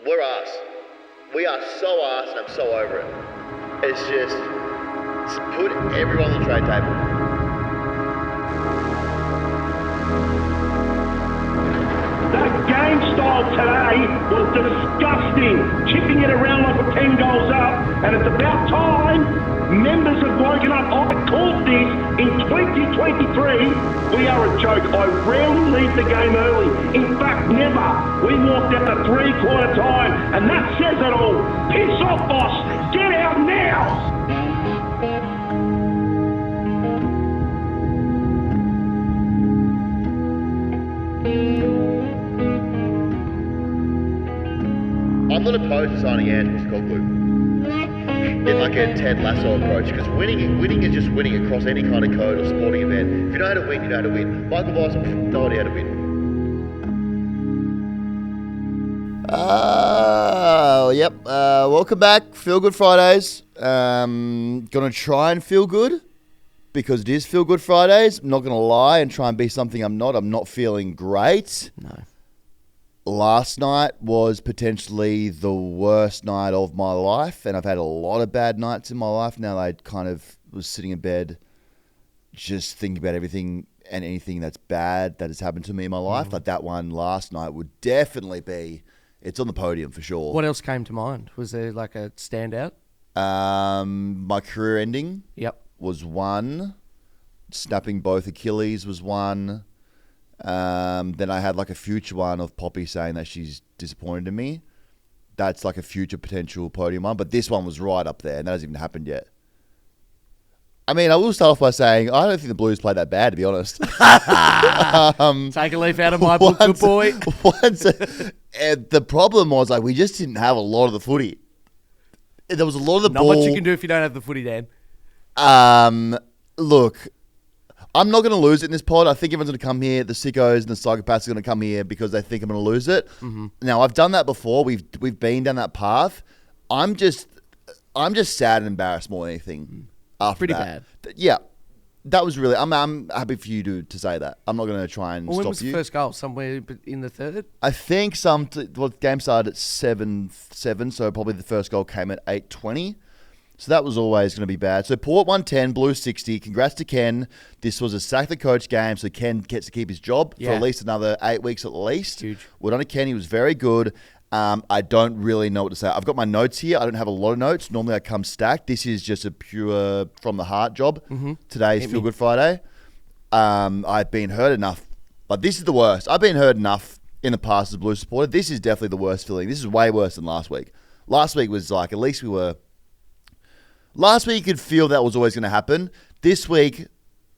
We're arse. We are so arse, and I'm so over it. It's just put everyone on the trade table. That game style today was disgusting. Chipping it around like we're 10 goals up. And it's about time members have woken up. I called this in 2023. We are a joke. I rarely leave the game early. In fact, never. We walked out at 3/4 time. And that says it all. Piss off, boss. Get out now. I'm not opposed to signing Anthony Cogley in like a Ted Lasso approach, because winning is just winning across any kind of code or sporting event. If you know how to win, you know how to win. Michael Voss, no idea how to win. Yep. Welcome back. Feel Good Fridays. Gonna try and feel good because it is Feel Good Fridays. I'm not gonna lie and try and be something I'm not. I'm not feeling great. No. Last night was potentially the worst night of my life, and I've had a lot of bad nights in my life. Now I kind of was sitting in bed just thinking about everything and anything that's bad that has happened to me in my life. Like that one last night would definitely be, it's on the podium for sure. What else came to mind? Was there like a standout? My career ending was one. Snapping both Achilles was one. Then I had like a future one of Poppy saying that she's disappointed in me. That's like a future potential podium one, but this one was right up there, and that hasn't even happened yet. I mean, I will start off by saying I don't think the Blues played that bad, to be honest. Take a leaf out of my book, good boy. The problem was like we just didn't have a lot of the footy. There was a lot of the Not ball. much you can do if you don't have the footy, Dan. Look, I'm not going to lose it in this pod. I think everyone's going to come here. The sickos and the psychopaths are going to come here because they think I'm going to lose it. Mm-hmm. Now, I've done that before. We've been down that path. I'm just sad and embarrassed more than anything. After Pretty that. bad. Yeah, that was really. I'm happy for you to say that. I'm not going to try and stop you. When was the first goal? Somewhere in the third? I think the game started at 7-7, so probably the first goal came at 8:20. So that was always going to be bad. So Port 110, Blue 60. Congrats to Ken. This was a sack the coach game, so Ken gets to keep his job for at least another 8 weeks at least. Huge. Well done to Ken. He was very good. I don't really know what to say. I've got my notes here. I don't have a lot of notes. Normally I come stacked. This is just a pure from the heart job. Mm-hmm. Today's Feel Good Friday. I've been hurt enough, but this is the worst. I've been hurt enough in the past as a Blue supporter. This is definitely the worst feeling. This is way worse than last week. Last week was like, at least we were... Last week, you could feel that was always going to happen. This week,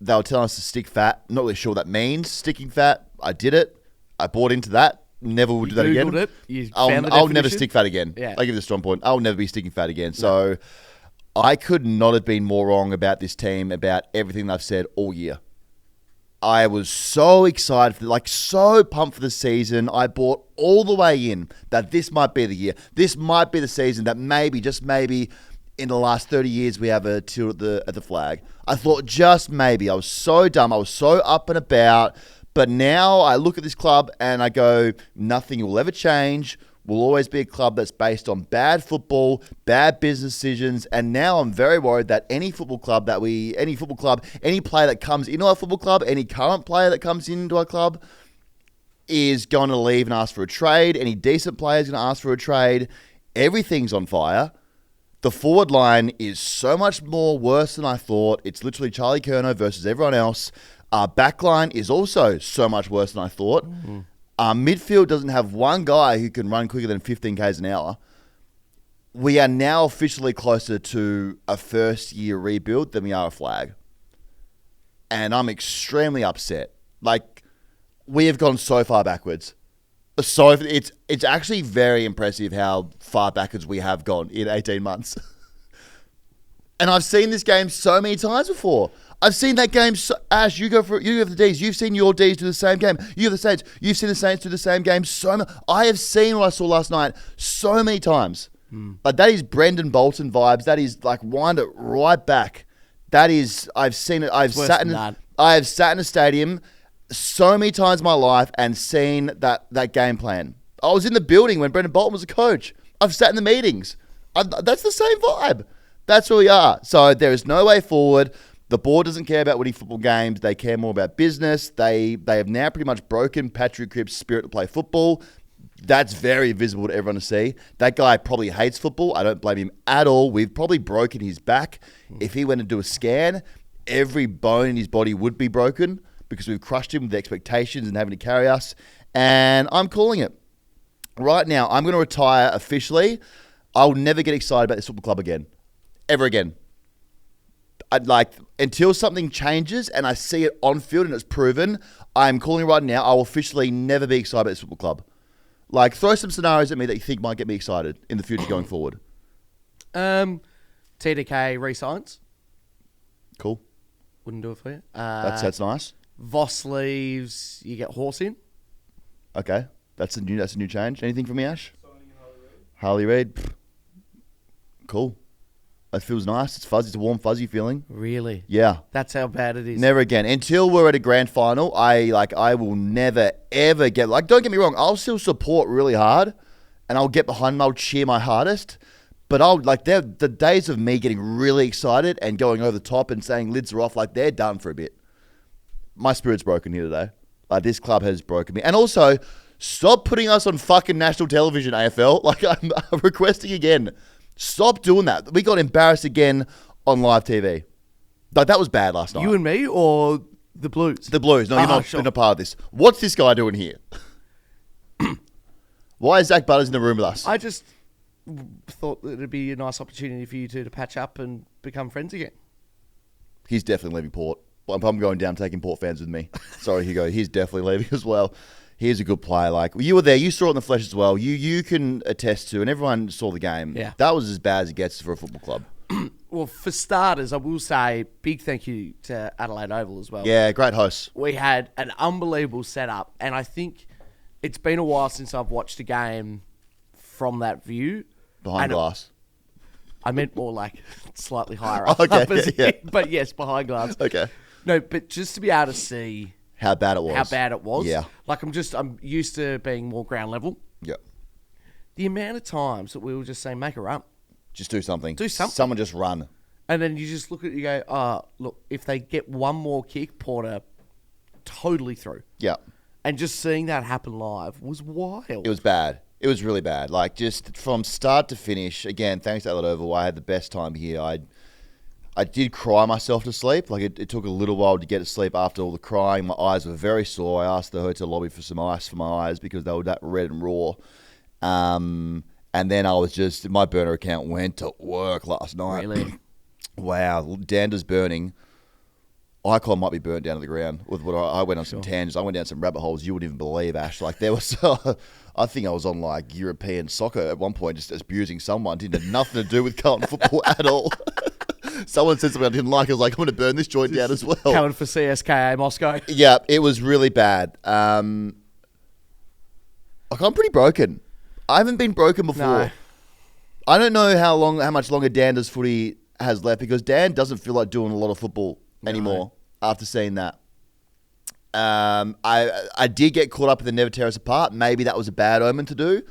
they were telling us to stick fat. I'm not really sure what that means, sticking fat. I did it. I bought into that. Never will do that again. Googled it. I'll never stick fat again. Yeah. I give it a strong point. I'll never be sticking fat again. So I could not have been more wrong about this team, about everything I've said all year. I was so excited, so pumped for the season. I bought all the way in that this might be the year. This might be the season that maybe, just maybe, in the last 30 years, we have a tilt at the flag. I thought just maybe. I was so dumb. I was so up and about. But now I look at this club and I go, nothing will ever change. We'll always be a club that's based on bad football, bad business decisions. And now I'm very worried that any player that comes into our football club, any current player that comes into our club is going to leave and ask for a trade. Any decent player is going to ask for a trade. Everything's on fire. The forward line is so much more worse than I thought. It's literally Charlie Curnow versus everyone else. Our back line is also so much worse than I thought. Mm-hmm. Our midfield doesn't have one guy who can run quicker than 15 k's an hour. We are now officially closer to a first-year rebuild than we are a flag. And I'm extremely upset. We have gone so far backwards. So it's actually very impressive how far backwards we have gone in 18 months. And I've seen this game so many times before. I've seen that game. Ash, you have the Ds. You've seen your Ds do the same game. You have the Saints. You've seen the Saints do the same game I have seen what I saw last night so many times. Like that is Brendan Bolton vibes. That is like wind it right back. That is, I've seen it. I have sat in a stadium so many times in my life and seen that game plan. I was in the building when Brendan Bolton was a coach. I've sat in the meetings. That's the same vibe. That's where we are. So there is no way forward. The board doesn't care about winning football games. They care more about business. They have now pretty much broken Patrick Cripps' spirit to play football. That's very visible to everyone to see. That guy probably hates football. I don't blame him at all. We've probably broken his back. If he went to do a scan, every bone in his body would be broken because we've crushed him with the expectations and having to carry us. And I'm calling it. Right now, I'm going to retire officially. I'll never get excited about this football club again. Ever again. Until something changes and I see it on field and it's proven, I'm calling it right now. I will officially never be excited about this football club. Throw some scenarios at me that you think might get me excited in the future going forward. TDK re-signs. Cool. Wouldn't do it for you. That's nice. Voss leaves, you get Horse in. Okay. That's a new change. Anything from me, Ash? Harley Reid. Cool. That feels nice. It's fuzzy. It's a warm, fuzzy feeling. Really? Yeah. That's how bad it is. Never again. Until we're at a grand final, I will never, ever get... don't get me wrong. I'll still support really hard and I'll get behind them. I'll cheer my hardest. But the days of me getting really excited and going over the top and saying lids are off, they're done for a bit. My spirit's broken here today. This club has broken me. And also, stop putting us on fucking national television, AFL. I'm requesting again. Stop doing that. We got embarrassed again on live TV. That was bad last night. You and me or the Blues? The Blues. No, you're not Sure. a part of this. What's this guy doing here? Why is Zach Butters in the room with us? I just thought that it'd be a nice opportunity for you two to patch up and become friends again. He's definitely leaving Port. I'm going down taking Port fans with me. Sorry, Hugo. He's definitely leaving as well. He's a good player. You were there. You saw it in the flesh as well. You can attest to, and everyone saw the game. Yeah. That was as bad as it gets for a football club. Well, for starters, I will say big thank you to Adelaide Oval as well. Yeah, great hosts. We had an unbelievable setup, and I think it's been a while since I've watched a game from that view. Behind glass. I meant more slightly higher up. Okay, yeah. But yes, behind glass. Okay. No, but just to be able to see how bad it was. Yeah. Yeah. I'm used to being more ground level. Yeah. The amount of times that we will just say, make a run. Just do something. Do something. Someone just run. And then you just look at it, you go, look, if they get one more kick, Porter totally through. Yeah. And just seeing that happen live was wild. It was bad. It was really bad. Just from start to finish, again, thanks to Adelaide Oval, I had the best time here. I did cry myself to sleep. It took a little while to get to sleep after all the crying. My eyes were very sore. I asked the hotel lobby for some ice for my eyes because they were that red and raw. And then I was just, my burner account went to work last night. Really? Wow. Dander's burning. Icon might be burnt down to the ground with what I went on some tangents. I went down some rabbit holes you wouldn't even believe, Ash. There was, I think I was on European soccer at one point, just abusing someone. Didn't have nothing to do with Carlton football at all. Someone said something I didn't like. I was like, I'm going to burn this joint down as well. Coming for CSKA Moscow. Yeah, it was really bad. I'm pretty broken. I haven't been broken before. No. I don't know how much longer Dander's footy has left because Dan doesn't feel like doing a lot of football anymore after seeing that. I did get caught up in the Never Tear Us Apart. Maybe that was a bad omen to do,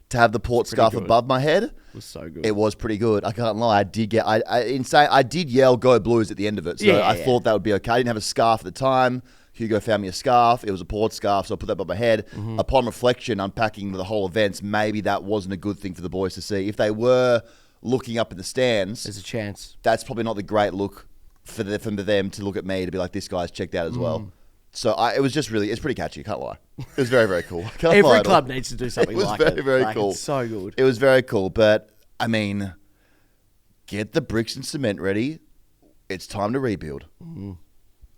to have the port scarf above my head. It was so good. It was pretty good. I can't lie. I did yell "Go Blues" at the end of it, so I thought that would be okay. I didn't have a scarf at the time. Hugo found me a scarf. It was a port scarf, so I put that above my head. Mm-hmm. Upon reflection, unpacking the whole events, maybe that wasn't a good thing for the boys to see. If they were looking up in the stands, there's a chance. That's probably not the great look for them to look at me to be like, this guy's checked out as well. So it was just really, it's pretty catchy, can't lie. It was very, very cool. Every club needs to do something like it. It was very, very cool. It's so good. It was very cool, but I mean, get the bricks and cement ready. It's time to rebuild. Mm-hmm.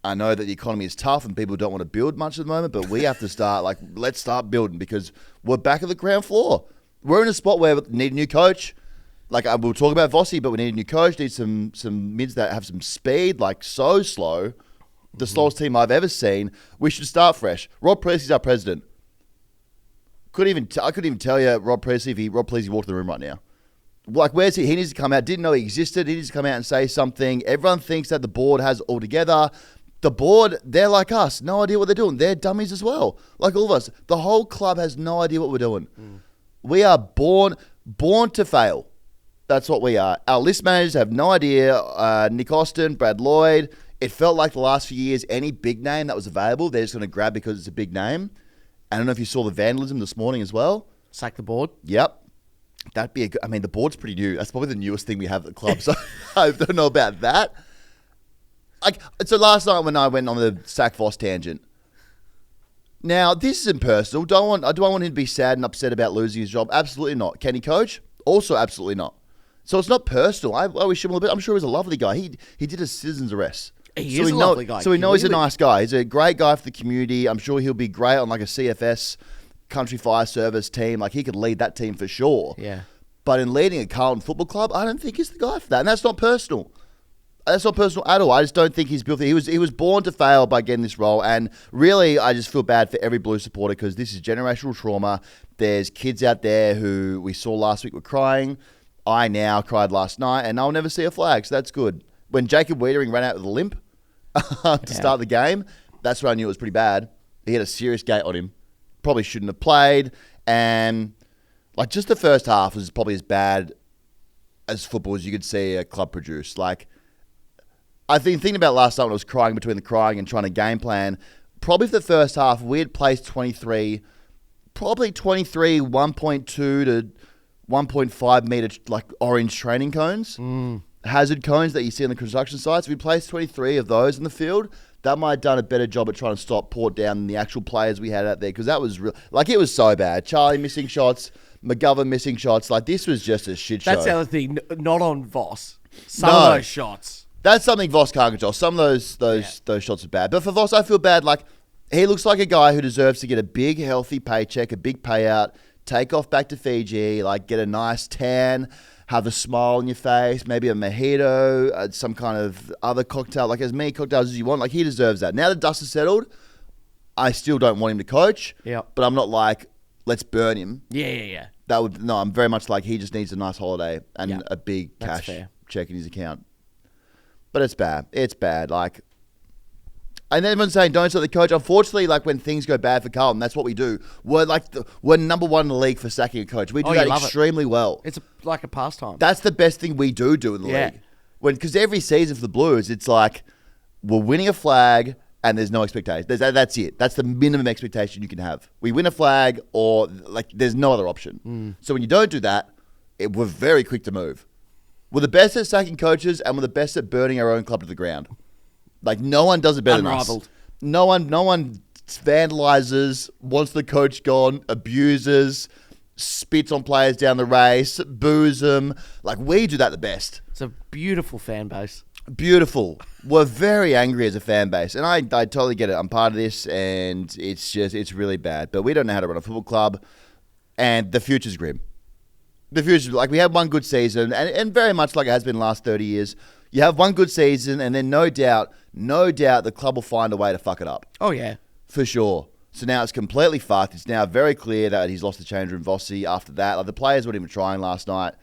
I know that the economy is tough and people don't want to build much at the moment, but we have to start, let's start building because we're back at the ground floor. We're in a spot where we need a new coach. We'll talk about Vossi, but we need a new coach, need some mids that have some speed, so slow. The slowest team I've ever seen. We should start fresh. Rob Presley's our president. I couldn't even tell you Rob Presley if Rob Presley walked in the room right now. Where's he? He needs to come out. Didn't know he existed. He needs to come out and say something. Everyone thinks that the board has it all together. The board, they're like us. No idea what they're doing. They're dummies as well. Like all of us. The whole club has no idea what we're doing. We are born to fail. That's what we are. Our list managers have no idea. Nick Austin, Brad Lloyd. It felt like the last few years, any big name that was available, they're just going to grab because it's a big name. I don't know if you saw the vandalism this morning as well. Sack the board. Yep. That'd be a good... I mean, the board's pretty new. That's probably the newest thing we have at the club. So I don't know about that. So last night when I went on the Sack Voss tangent, now this isn't personal. Do I want him to be sad and upset about losing his job? Absolutely not. Can he coach? Also absolutely not. So it's not personal. I wish him a little bit. I'm sure he's a lovely guy. He did a citizen's arrest. He is a lovely guy. So we know he's a nice guy. He's a great guy for the community. I'm sure he'll be great on like a CFS, Country Fire Service team. Like he could lead that team for sure. Yeah. But in leading a Carlton football club, I don't think he's the guy for that. And that's not personal. That's not personal at all. I just don't think he's built it. He was born to fail by getting this role. And really, I just feel bad for every Blue supporter because this is generational trauma. There's kids out there who we saw last week were crying. I now cried last night, and I'll never see a flag, so that's good. When Jacob Wiedering ran out with a limp to start the game, that's when I knew it was pretty bad. He had a serious gate on him. Probably shouldn't have played. And like just the first half was probably as bad as football as you could see a club produce. Like, I think thinking about last night when I was crying between the crying and trying to game plan, probably for the first half, we had placed 23, 1.2 to 1.5 meter like orange training cones, hazard cones that you see on the construction sites. We placed 23 of those in the field. That might have done a better job at trying to stop Port down than the actual players we had out there because that was real. Like it was so bad. Charlie missing shots, McGovern missing shots. Like this was just a shit show. That's the other thing. Not on Voss. Some of those shots. That's something Voss can't control. Some of those shots are bad. But for Voss, I feel bad. Like, he looks like a guy who deserves to get a big, healthy paycheck, a big payout, take off back to Fiji, like get a nice tan, have a smile on your face, maybe a mojito, some kind of other cocktail, like as many cocktails as you want. Like, he deserves that. Now the dust is settled, I still don't want him to coach. Yeah. But I'm not like, let's burn him. Yeah. I'm very much like he just needs a nice holiday and a big That's cash fair. check in his account. But it's bad. It's bad. Like, and everyone's saying don't sell the coach. Unfortunately, like when things go bad for Carlton, that's what we do. We're like we're number one in the league for sacking a coach. We do that extremely well. It's like a pastime. That's the best thing we do in the league. Because every season for the Blues, it's like we're winning a flag and there's no expectation. That's it. That's the minimum expectation you can have. We win a flag or like there's no other option. So when you don't do that, we're very quick to move. We're the best at sacking coaches, and we're the best at burning our own club to the ground. Like, no one does it better than us. No one vandalizes, wants the coach gone, abuses, spits on players down the race, boos them. Like, we do that the best. It's a beautiful fan base. Beautiful. We're very angry as a fan base, and I totally get it. I'm part of this, and it's really bad. But we don't know how to run a football club, and the future's grim. The future, like we had one good season, and very much like it has been the last 30 years. You have one good season, and then no doubt, the club will find a way to fuck it up. Oh, yeah. For sure. So now it's completely fucked. It's now very clear that he's lost the change room, Vossi, after that. Like the players weren't even trying last night.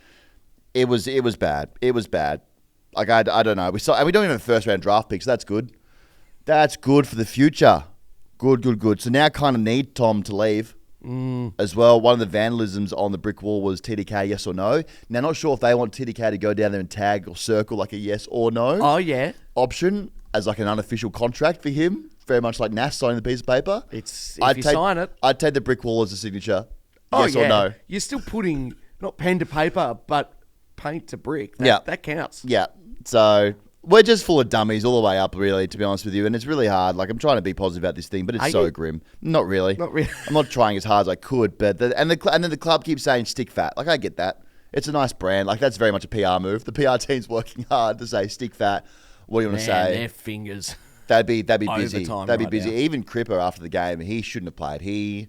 It was bad. It was bad. Like, I don't know. And we don't even have a first-round draft pick, so that's good. That's good for the future. Good. So now I kind of need Tom to leave. As well. One of the vandalisms on the brick wall was TDK yes or no. Now, not sure if they want TDK to go down there and tag or circle like a yes or no option as like an unofficial contract for him. Very much like Nas signing the piece of paper. Sign it. I'd take the brick wall as a signature. Yes or no. You're still putting not pen to paper, but paint to brick. That counts. Yeah. So we're just full of dummies all the way up, really, to be honest with you. And it's really hard. Like, I'm trying to be positive about this thing, but it's so grim. Not really. I'm not trying as hard as I could. But and then the club keeps saying stick fat. Like, I get that. It's a nice brand. Like, that's very much a PR move. The PR team's working hard to say stick fat. What do you want to say? Their fingers. That'd be busy. That'd be busy. Now. Even Cripper after the game, he shouldn't have played. He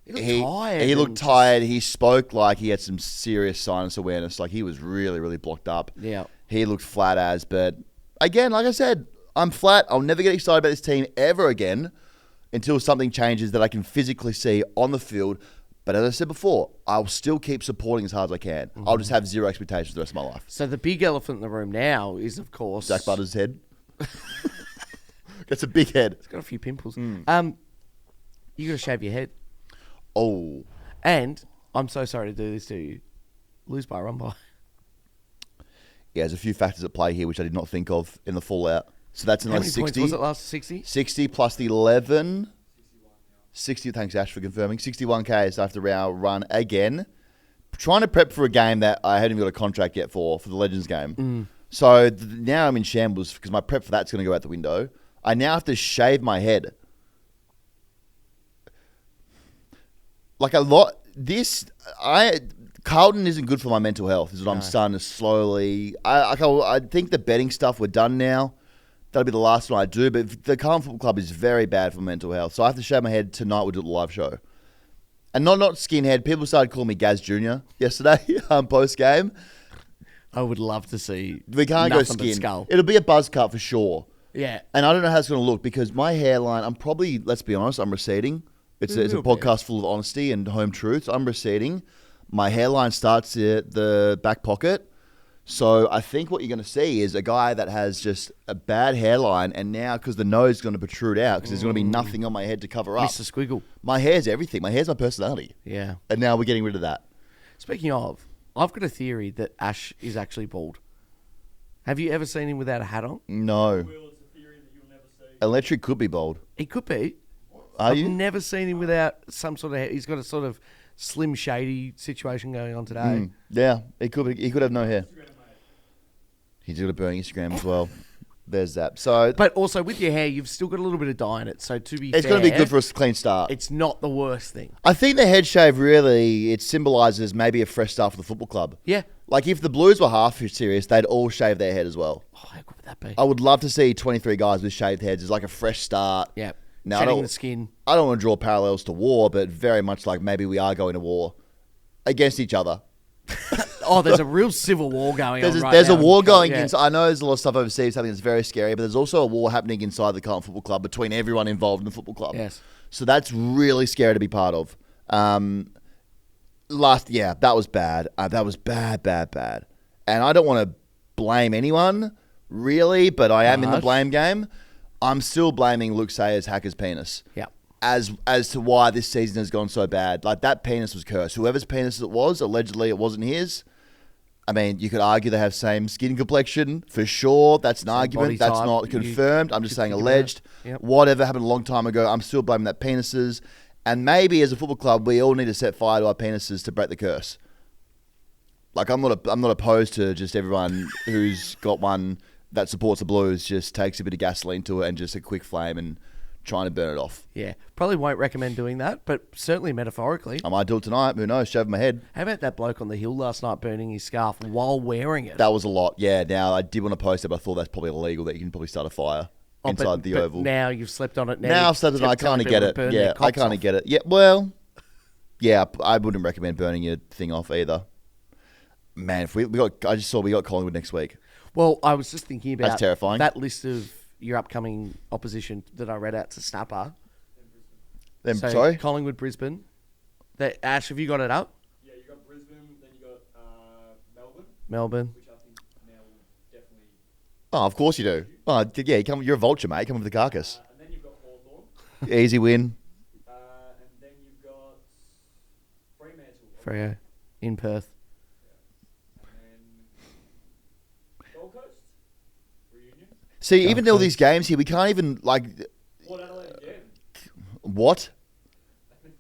tired. He looked tired. He spoke like he had some serious sinus awareness. Like, he was really, really blocked up. Yeah. He looked flat as, but again, like I said, I'm flat. I'll never get excited about this team ever again until something changes that I can physically see on the field. But as I said before, I'll still keep supporting as hard as I can. Mm-hmm. I'll just have zero expectations for the rest of my life. So the big elephant in the room now is, of course... Jack Butter's head. That's a big head. It's got a few pimples. Hmm. You got to shave your head. Oh. And I'm so sorry to do this to you. Lose by, run by. Yeah, there's a few factors at play here which I did not think of in the fallout. So that's How another many 60. points was it last? 60? 60 plus the 11. 60, thanks Ash for confirming. 61Ks after our run again. Trying to prep for a game that I haven't even got a contract yet for the Legends game. So now I'm in shambles because my prep for that's going to go out the window. I now have to shave my head. Like a lot. Carlton isn't good for my mental health. Is what I'm starting to slowly. I think the betting stuff we're done now. That'll be the last one I do. But the Carlton Football Club is very bad for mental health. So I have to shave my head tonight. We'll do the live show. And not skinhead. People started calling me Gaz Jr. yesterday post game. I would love to see. We can't go nothing but skin. skull. It'll be a buzz cut for sure. Yeah. And I don't know how it's going to look because my hairline, I'm probably, let's be honest, I'm receding. It's a podcast full of honesty and home truths. I'm receding. My hairline starts at the back pocket. So I think what you're going to see is a guy that has just a bad hairline and now because the nose is going to protrude out because there's going to be nothing on my head to cover up. Mr. Squiggle. My hair's everything. My hair's my personality. Yeah. And now we're getting rid of that. Speaking of, I've got a theory that Ash is actually bald. Have you ever seen him without a hat on? No. Electric could be bold. He could be. Are I've you? never seen him without some sort of. He's got a sort of slim shady situation going on today. Yeah, he could have no hair. He's got a burning Instagram as well. There's that. So, But also with your hair, you've still got a little bit of dye in it. So to be it's fair, going to be good for a clean start. It's not the worst thing. I think the head shave really, it symbolises maybe a fresh start for the football club. Yeah. Like if the Blues were half serious, they'd all shave their head as well. Oh, how good would that be? I would love to see 23 guys with shaved heads. It's like a fresh start. Yeah. Now, I Shedding don't- the skin. I don't want to draw parallels to war, but very much like maybe we are going to war against each other. Oh, there's a real civil war going on right There's now. a war going Yeah. inside. I know there's a lot of stuff overseas, something that's very scary, but there's also a war happening inside the Carlton Football Club between everyone involved in the football club. Yes. So that's really scary to be part of. That was bad. That was bad. And I don't want to blame anyone, really, but I am in the Harsh. blame game. I'm still blaming Luke Sayers' hacker's penis. Yeah. As to why this season has gone so bad. Like, that penis was cursed. Whoever's penis it was, allegedly it wasn't his. I mean, you could argue they have same skin complexion, for sure. That's an body argument. That's type. not confirmed. I'm just saying think about alleged. it. Yep. Whatever happened a long time ago, I'm still blaming that penises. And maybe as a football club, we all need to set fire to our penises to break the curse. Like, I'm not opposed to just everyone who's got one that supports the Blues just takes a bit of gasoline to it and just a quick flame and trying to burn it off. Yeah. Probably won't recommend doing that, but certainly metaphorically. I might do it tonight. Who knows? Shave my head. How about that bloke on the hill last night burning his scarf while wearing it? That was a lot. Yeah. Now, I did want to post it, but I thought that's probably illegal that you can probably start a fire inside the Oval. Now you've slept on it. Now I've slept on it. I kind of get it. Yeah, I kind of get it. Yeah, well, yeah, I wouldn't recommend burning your thing off either. Man, if we got Collingwood next week. Well, I was just thinking about That's terrifying. that list of your upcoming opposition that I read out to Snapper. Then So sorry. Collingwood, Brisbane. Ash, have you got it up? Yeah, you got Brisbane, then you got Melbourne. which I think now will definitely. Oh, of course you do. Oh, yeah, you're a vulture, mate. Come with the carcass. And then you've got Hawthorn, Easy win. and then you've got Fremantle. Freo in Perth. And then Gold Coast, Reunion, See, even all these games here, we can't even like Port Adelaide again. what. Then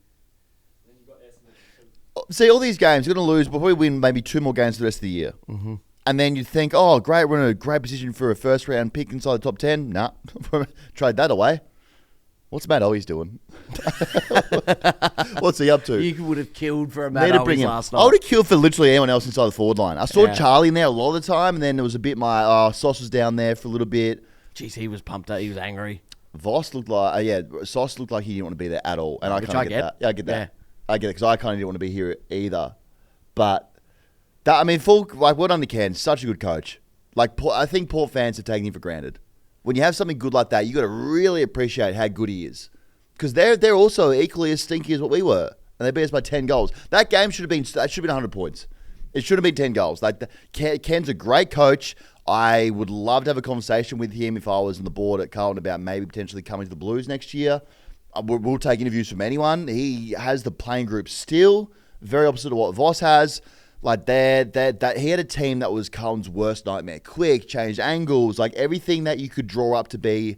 you've got Essendon. See, all these games, we're going to lose. We'll probably win maybe 2 more games for the rest of the year. Mm-hmm. And then you think, oh, great, we're in a great position for a first round pick inside the top 10. Nah, trade that away. What's Matt Owies doing? What's he up to? You would have killed for a Need Matt to bring Owies him. last I night. would have killed for literally anyone else inside the forward line. I saw Yeah. Charlie in there a lot of the time, and then there was a bit Sauce was down there for a little bit. Jeez, he was pumped up. He was angry. Voss looked like, Sauce looked like he didn't want to be there at all, and I Which kind I of get get. that. Yeah, I get that. Yeah. I get it because I kind of didn't want to be here either. But that, I mean, well done to Ken. Such a good coach. Like, I think Port fans have taken him for granted. When you have something good like that, you got to really appreciate how good he is, because they're also equally as stinky as what we were, and they beat us by 10 goals. That game should have been 100 points. It should have been 10 goals. Ken's a great coach. I would love to have a conversation with him if I was on the board at Carlton about maybe potentially coming to the Blues next year. We'll take interviews from anyone. He has the playing group still, very opposite of what Voss has. Like that he had a team that was Carlton's worst nightmare. Quick, changed angles, like everything that you could draw up to be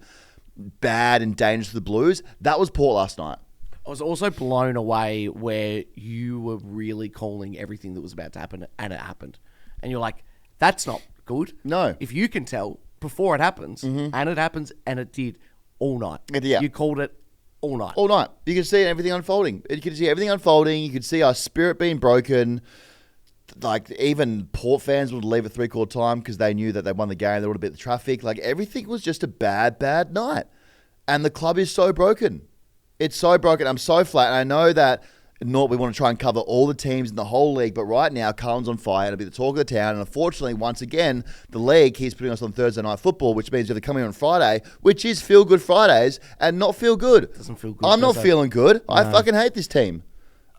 bad and dangerous to the Blues. That was Port last night. I was also blown away where you were really calling everything that was about to happen, and it happened. And you're like, that's not good. No. If you can tell before it happens, and it happens, and it did all night. Yeah. You called it all night. All night. You could see everything unfolding. You could see everything unfolding. You could see our spirit being broken. Like, even Port fans would leave at three-quarter time because they knew that they won the game. They would have beat the traffic. Like, everything was just a bad, bad night. And the club is so broken. It's so broken. I'm so flat. And I know that we want to try and cover all the teams in the whole league. But right now, Carlton's on fire. It'll be the talk of the town. And unfortunately, once again, the league keeps putting us on Thursday night football, which means you have to come here on Friday, which is Feel Good Fridays, and not feel good. Doesn't feel good. I'm not feeling good. No. I fucking hate this team.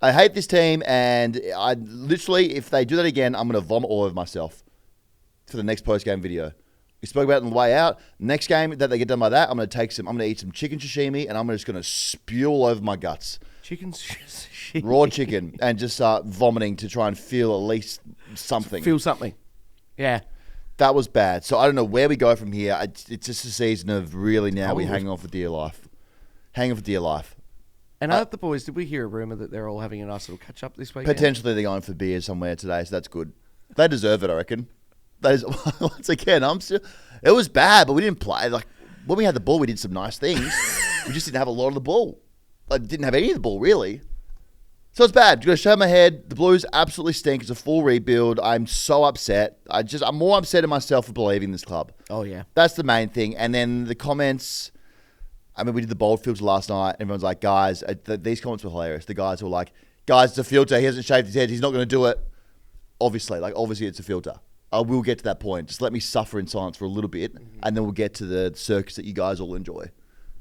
I hate this team, and I literally, if they do that again, I'm going to vomit all over myself for the next post-game video. We spoke about it on the way out. Next game that they get done by that, I'm going to eat some chicken sashimi, and I'm just going to spew all over my guts. Chicken shit. Raw chicken, and just start vomiting to try and feel at least something. Feel something. Yeah. That was bad. So I don't know where we go from here. It's just a season of really now we Hollywood. hang on for dear life. Hang on for dear life. And out the boys, did we hear a rumour that they're all having a nice little catch-up this weekend? Potentially they're going for beers somewhere today, so that's good. They deserve it, I reckon. That is, once again, it was bad, but we didn't play. Like, when we had the ball, we did some nice things. We just didn't have a lot of the ball. Like, didn't have any of the ball, really. So it's bad. You've got to shave my head. The Blues absolutely stink. It's a full rebuild. I'm so upset. I'm more upset at myself for believing in this club. Oh, yeah. That's the main thing. And then the comments... I mean, we did the bold filter last night. Everyone's like, guys, these comments were hilarious. The guys were like, guys, it's a filter. He hasn't shaved his head. He's not going to do it. Obviously it's a filter. I will get to that point. Just let me suffer in silence for a little bit, and then we'll get to the circus that you guys all enjoy.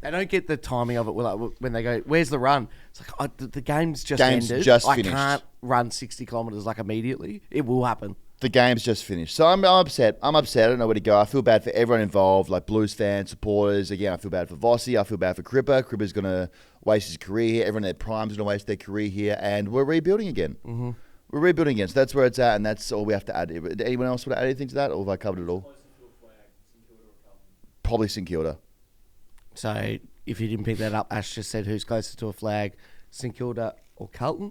They don't get the timing of it when they go, where's the run? It's like, the game's just Game's ended. just I finished. can't run 60 kilometres like immediately. It will happen. The game's just finished. So I'm upset. I don't know where to go. I feel bad for everyone involved, like Blues fans, supporters. Again, I feel bad for Vossi. I feel bad for Cripper. Cripper's going to waste his career here. Everyone at their prime's going to waste their career here. And we're rebuilding again. Mm-hmm. We're rebuilding again. So that's where it's at, and that's all we have to add. Anyone else want to add anything to that, or have I covered it all? Probably St Kilda. So if you didn't pick that up, Ash just said who's closer to a flag, St Kilda or Carlton?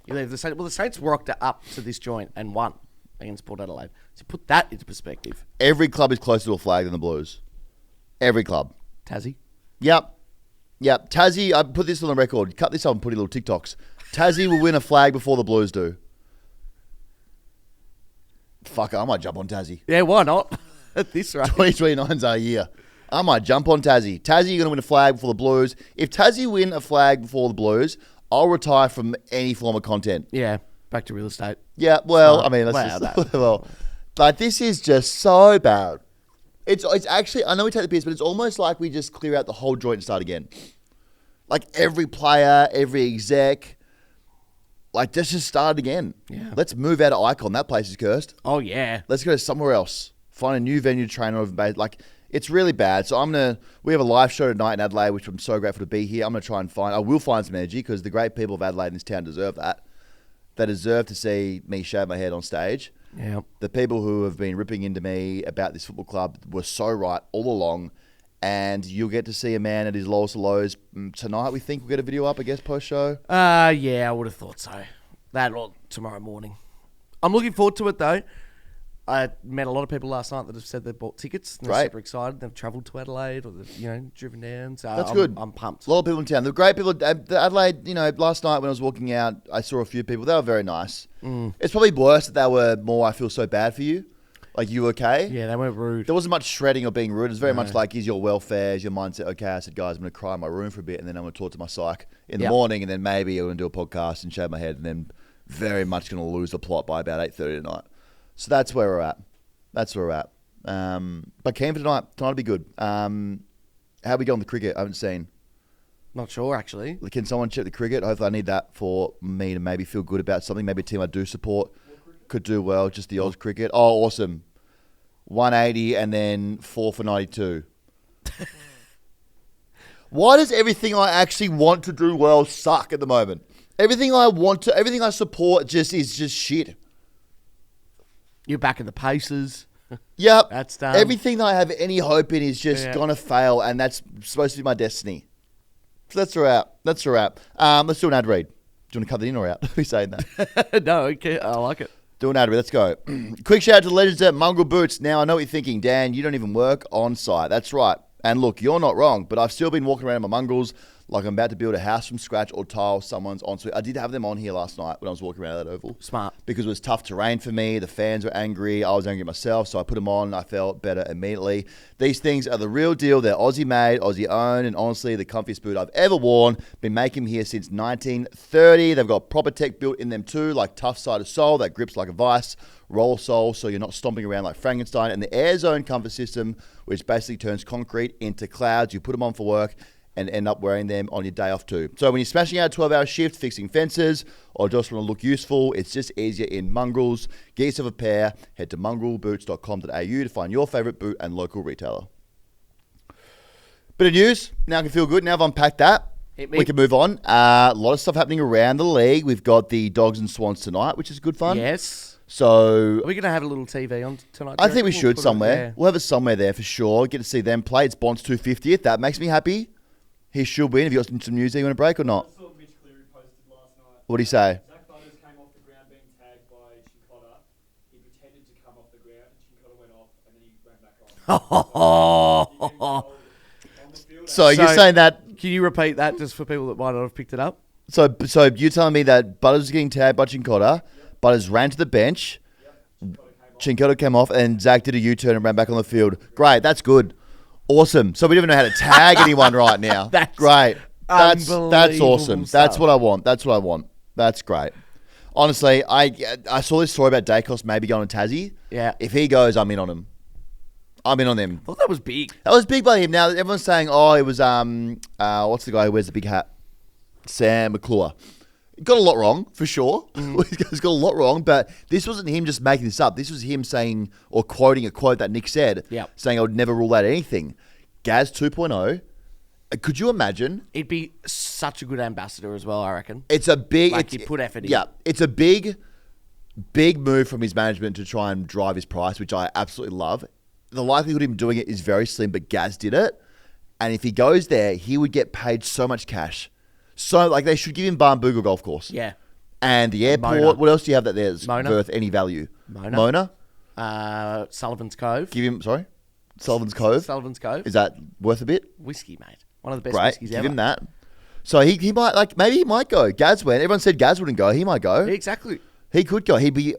You leave the Saints. Well, the Saints rocked it up to this joint and won against Port Adelaide. So put that into perspective. Every club is closer to a flag than the Blues. Every club. Tassie? Yep. Tassie, I put this on the record. Cut this up and put it little TikToks. Tassie will win a flag before the Blues do. Fuck, I might jump on Tassie. Yeah, why not? At this rate. 2029's our year. I might jump on Tassie. Tassie, you're going to win a flag before the Blues. If Tassie win a flag before the Blues, I'll retire from any form of content. Yeah, back to real estate. Yeah, well, Smart. I mean, Wow, well, like, this is just so bad. It's actually, I know we take the piss, but it's almost like we just clear out the whole joint and start again. Like, every player, every exec, like, let's just start again. Yeah. Let's move out of Icon. That place is cursed. Oh, yeah. Let's go somewhere else. Find a new venue to train on. Like, it's really bad. So we have a live show tonight in Adelaide, which I'm so grateful to be here. I'm going to try and I will find some energy, because the great people of Adelaide in this town deserve that. They deserve to see me shave my head on stage. Yeah. The people who have been ripping into me about this football club were so right all along. And you'll get to see a man at his lowest of lows tonight. We think we'll get a video up, I guess, post-show. Yeah, I would have thought so. That or tomorrow morning. I'm looking forward to it, though. I met a lot of people last night that have said they bought tickets. And they're Right. super excited. They've travelled to Adelaide or they've, driven down. So That's I'm, good. I'm pumped. A lot of people in town. The great people, the Adelaide, last night when I was walking out, I saw a few people. They were very nice. It's probably worse that they were more, I feel so bad for you. Like, you okay? Yeah, they weren't rude. There wasn't much shredding or being rude. It was very much like, is your welfare, is your mindset okay? I said, guys, I'm going to cry in my room for a bit, and then I'm going to talk to my psych in the morning, and then maybe I'm going to do a podcast and shave my head, and then very much going to lose the plot by about 8:30 tonight. So that's where we're at. But keen for tonight. Tonight will be good. How we go on the cricket? I haven't seen. Not sure, actually. Can someone check the cricket? Hopefully I need that for me to maybe feel good about something. Maybe a team I do support. Could do well. Just the Oz cricket. Oh, awesome. 180 and then 4 for 92. Why does everything I actually want to do well suck at the moment? Everything I support is just shit. You're back in the paces. Yep. That's done. Everything that I have any hope in is just going to fail, and that's supposed to be my destiny. So that's a wrap. Let's do an ad read. Do you want to cut that in or out? Who's saying that? No, okay, I like it. Do an ad read. Let's go. Quick shout out to the legends at Mongrel Boots. Now, I know what you're thinking, Dan, you don't even work on site. That's right. And look, you're not wrong, but I've still been walking around in my mongrels like I'm about to build a house from scratch or tile someone's ensuite. I did have them on here last night when I was walking around Adelaide Oval. Smart. Because it was tough terrain for me. The fans were angry. I was angry myself, so I put them on and I felt better immediately. These things are the real deal. They're Aussie made, Aussie owned, and honestly, the comfiest boot I've ever worn. Been making them here since 1930. They've got proper tech built in them too, like tough sided sole that grips like a vice, roll sole so you're not stomping around like Frankenstein, and the air zone comfort system, which basically turns concrete into clouds. You put them on for work and end up wearing them on your day off too. So when you're smashing out a 12-hour shift, fixing fences, or just want to look useful, it's just easier in mongrels. Get yourself a pair. Head to mongrelboots.com.au to find your favourite boot and local retailer. Bit of news. Now I can feel good. Now I've unpacked that. We can move on. A lot of stuff happening around the league. We've got the Dogs and Swans tonight, which is good fun. Yes. So Are we going to have a little TV on tonight? I think we should put it somewhere. there. We'll have it somewhere there for sure. Get to see them play. It's Bond's 250th. That makes me happy. He should win. Have you got some news there you want to break or not? I saw Mitch Cleary posted last night. What do you say? Zach Butters came off the ground being tagged by Chincotta. He pretended to come off the ground, and Chincotta went off, and then he ran back on. On the field. So you're saying that... Can you repeat that just for people that might not have picked it up? So you're telling me that Butters was getting tagged by Chincotta, Butters ran to the bench, Chincotta came off, and Zach did a U-turn and ran back on the field. Great, that's good. Awesome. So we don't even know how to tag anyone right now. That's great. That's unbelievable awesome. stuff. That's what I want. That's great. Honestly, I saw this story about Dacos maybe going to Tassie. Yeah. If he goes, I'm in on him. I'm in on them. I thought that was big. That was big by him. Now everyone's saying, oh, it was what's the guy who wears the big hat? Sam McClure. Got a lot wrong, for sure. He's got a lot wrong, but this wasn't him just making this up. This was him saying, or quoting a quote that Nick said, saying I would never rule out anything. Gaz 2.0, could you imagine? He'd be such a good ambassador as well, I reckon. It's a big... He put effort in. Yeah, it's a big move from his management to try and drive his price, which I absolutely love. The likelihood of him doing it is very slim, but Gaz did it. And if he goes there, he would get paid so much cash. So, they should give him Barnbougle Golf Course. Yeah. And the airport. Mona. What else do you have that there's Mona. worth any value? Mona. Sullivan's Cove. Give him, sorry? Sullivan's Cove? Sullivan's Cove. Is that worth a bit? Whiskey, mate. One of the best Great. whiskeys Give ever. him that. So he might, maybe he might go. Gaz went. Everyone said Gaz wouldn't go. He might go. Yeah, exactly. He could go. They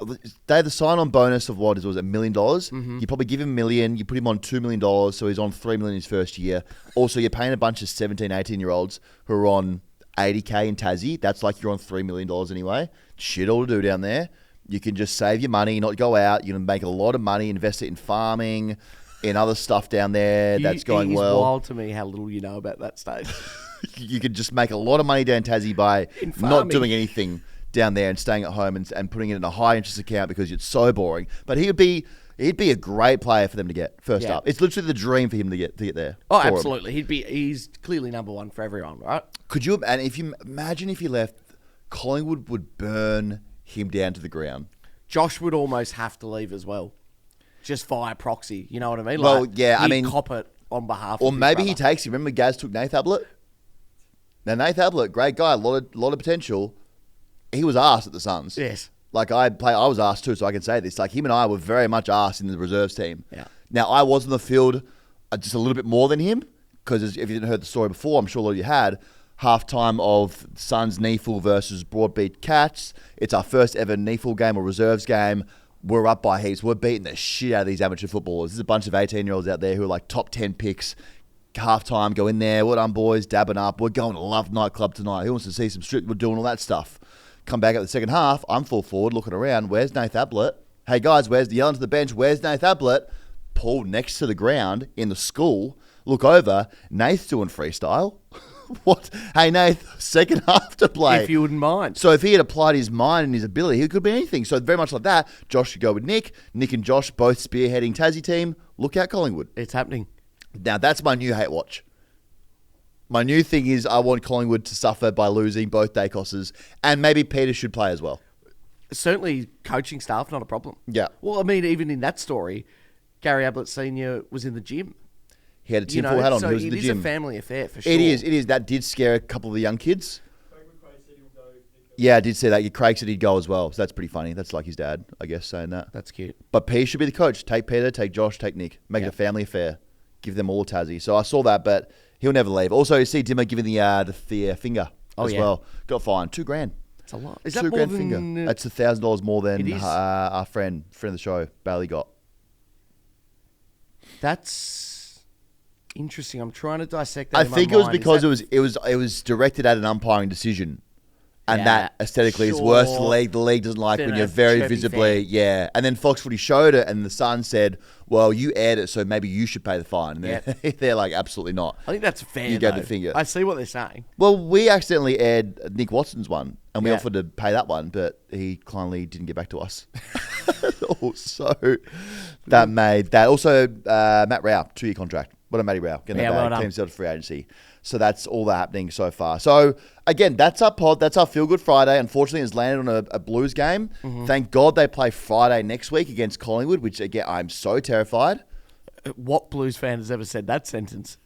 had the sign-on bonus of what was it, $1 million? Mm-hmm. You probably give him $1 million. You put him on $2 million, so he's on $3 million his first year. Also, you're paying a bunch of 17, 18-year-olds who are on $80K in Tassie. That's like you're on $3 million anyway. Shit all to do down there. You can just save your money, not go out. You can make a lot of money, invest it in farming, in other stuff down there that's going well. It's wild to me how little you know about that state. You could just make a lot of money down Tassie by not doing anything down there and staying at home and putting it in a high interest account because it's so boring. But he'd be a great player for them to get first up. It's literally the dream for him to get there. Oh, absolutely. He's clearly number one for everyone, right? Could you? And if you imagine if he left, Collingwood would burn him down to the ground. Josh would almost have to leave as well, just via proxy. You know what I mean? Well, yeah, he'd cop it on behalf. Or of his maybe he brother. takes him. Remember, Gaz took Nath Ablett. Now Nath Ablett, great guy, a lot of potential. He was asked at the Suns. Yes. I was asked too, so I can say this. Him and I were very much asked in the reserves team. Yeah. Now, I was on the field just a little bit more than him, because if you didn't heard the story before, I'm sure a lot of you had, halftime of Suns NEFL versus Broadbeat Cats. It's our first ever NEFL game or reserves game. We're up by heaps. We're beating the shit out of these amateur footballers. There's a bunch of 18-year-olds out there who are like top 10 picks. Halftime, go in there. What on, boys? Dabbing up. We're going to Love nightclub tonight. Who wants to see some strip? We're doing all that stuff. Come back at the second half. I'm full forward, looking around. Where's Nath Ablett? Hey guys, yelling to the bench? Where's Nath Ablett? Paul next to the ground in the school. Look over. Nath's doing freestyle. What? Hey, Nath, second half to play. If you wouldn't mind. So if he had applied his mind and his ability, he could be anything. So very much like that, Josh should go with Nick. Nick and Josh both spearheading Tassie team. Look out, Collingwood. It's happening. Now, that's my new hate watch. My new thing is I want Collingwood to suffer by losing both Dacoses, and maybe Peter should play as well. Certainly, coaching staff, not a problem. Yeah. Well, I mean, even in that story, Gary Ablett Sr. was in the gym. He had a tinfoil hat on. So He was in the it gym. is a family affair for sure. It is. That did scare a couple of the young kids. Craig McRae said he'll go. Yeah, I did say that. Craig said he'd go as well. So that's pretty funny. That's like his dad, I guess, saying that. That's cute. But Peter should be the coach. Take Peter, take Josh, take Nick. Make it a family affair. Give them all a Tassie. So I saw that, but he'll never leave. Also, you see Dimmer giving the finger as well. Got fined $2,000. It's a lot. Is $2,000 that more than... finger. That's $1,000 more than It is. our friend of the show, Bailey got. That's interesting. I'm trying to dissect that I in my think it was mind. because it was directed at an umpiring decision. And Yeah, that aesthetically is worse to the sure. league. The league doesn't like They're when not you're very chirpy visibly, fan. yeah. And then Fox Footy showed it, and the Sun said, "Well, you aired it, so maybe you should pay the fine." And they're like, "Absolutely not." I think that's fair. You gave though. the finger. I see what they're saying. Well, we accidentally aired Nick Watson's one, and we Yeah. offered to pay that one, but he kindly didn't get back to us. So that made that. Also, Matt Rao, 2-year contract. What a Matty Rao. Getting Yeah, that well back. done. Team's out of free agency. So that's all that happening so far. So again, that's our pod. That's our Feel Good Friday. Unfortunately, it's landed on a Blues game. Mm-hmm. Thank God they play Friday next week against Collingwood, which again, I'm so terrified. What Blues fan has ever said that sentence?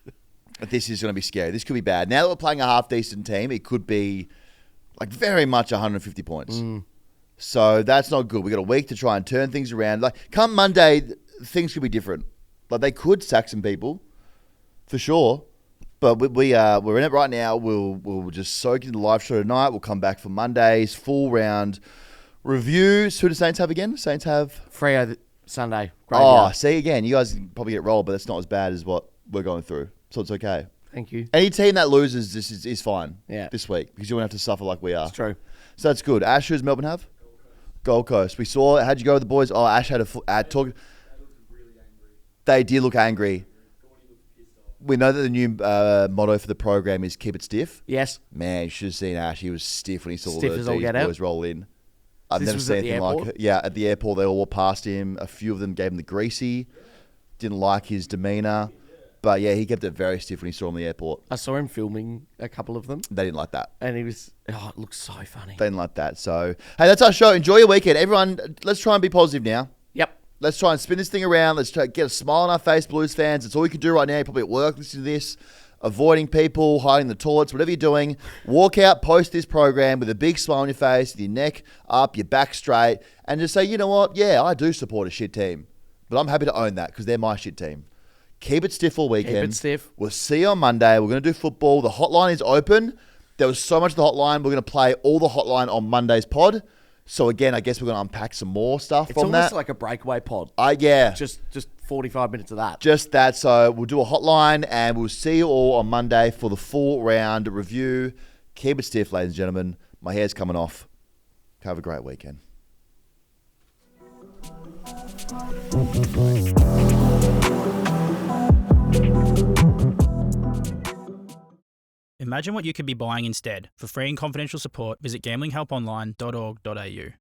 This is going to be scary. This could be bad. Now that we're playing a half-decent team, it could be like very much 150 points. So that's not good. We got a week to try and turn things around. Like come Monday, things could be different. Like they could sack some people, for sure. But we're in it right now. We'll just soak in the live show tonight. We'll come back for Monday's full round reviews. Who do Saints have again? Saints have Freo Sunday. Oh, Graveyard. see again. You guys probably get rolled, but that's not as bad as what we're going through. So it's okay. Thank you. Any team that loses this is fine. Yeah. This week because you won't have to suffer like we are. It's true. So that's good. Ash, who's Melbourne have? Gold Coast. We saw. How'd you go with the boys? Oh, Ash had a talk. They did look angry. We know that the new motto for the program is keep it stiff. Yes. Man, you should have seen Ash. He was stiff when he saw Stiff as all these get out. boys roll in. I've This never was seen at the anything like airport? it. Yeah, at the airport, they all walked past him. A few of them gave him the greasy. Didn't like his demeanour. But yeah, he kept it very stiff when he saw him in the airport. I saw him filming a couple of them, They didn't like that. and he was. Oh, it looks so funny. They didn't like that. So, hey, that's our show. Enjoy your weekend. Everyone, let's try and be positive now. Yep. Let's try and spin this thing around. Let's try to get a smile on our face, Blues fans. It's all you can do right now. You're probably at work listening to this, avoiding people, hiding in the toilets, whatever you're doing. Walk out, post this program with a big smile on your face, with your neck up, your back straight, and just say, you know what? Yeah, I do support a shit team. But I'm happy to own that because they're my shit team. Keep it stiff all weekend. Keep it stiff. We'll see you on Monday. We're going to do football. The hotline is open. There was so much of the hotline. We're going to play all the hotline on Monday's pod. So again, I guess we're going to unpack some more stuff It's from almost that. like a breakaway pod. Yeah. Just 45 minutes of that. Just that. So we'll do a hotline and we'll see you all on Monday for the full round review. Keep it stiff, ladies and gentlemen. My hair's coming off. Have a great weekend. Imagine what you could be buying instead. For free and confidential support, visit gamblinghelponline.org.au.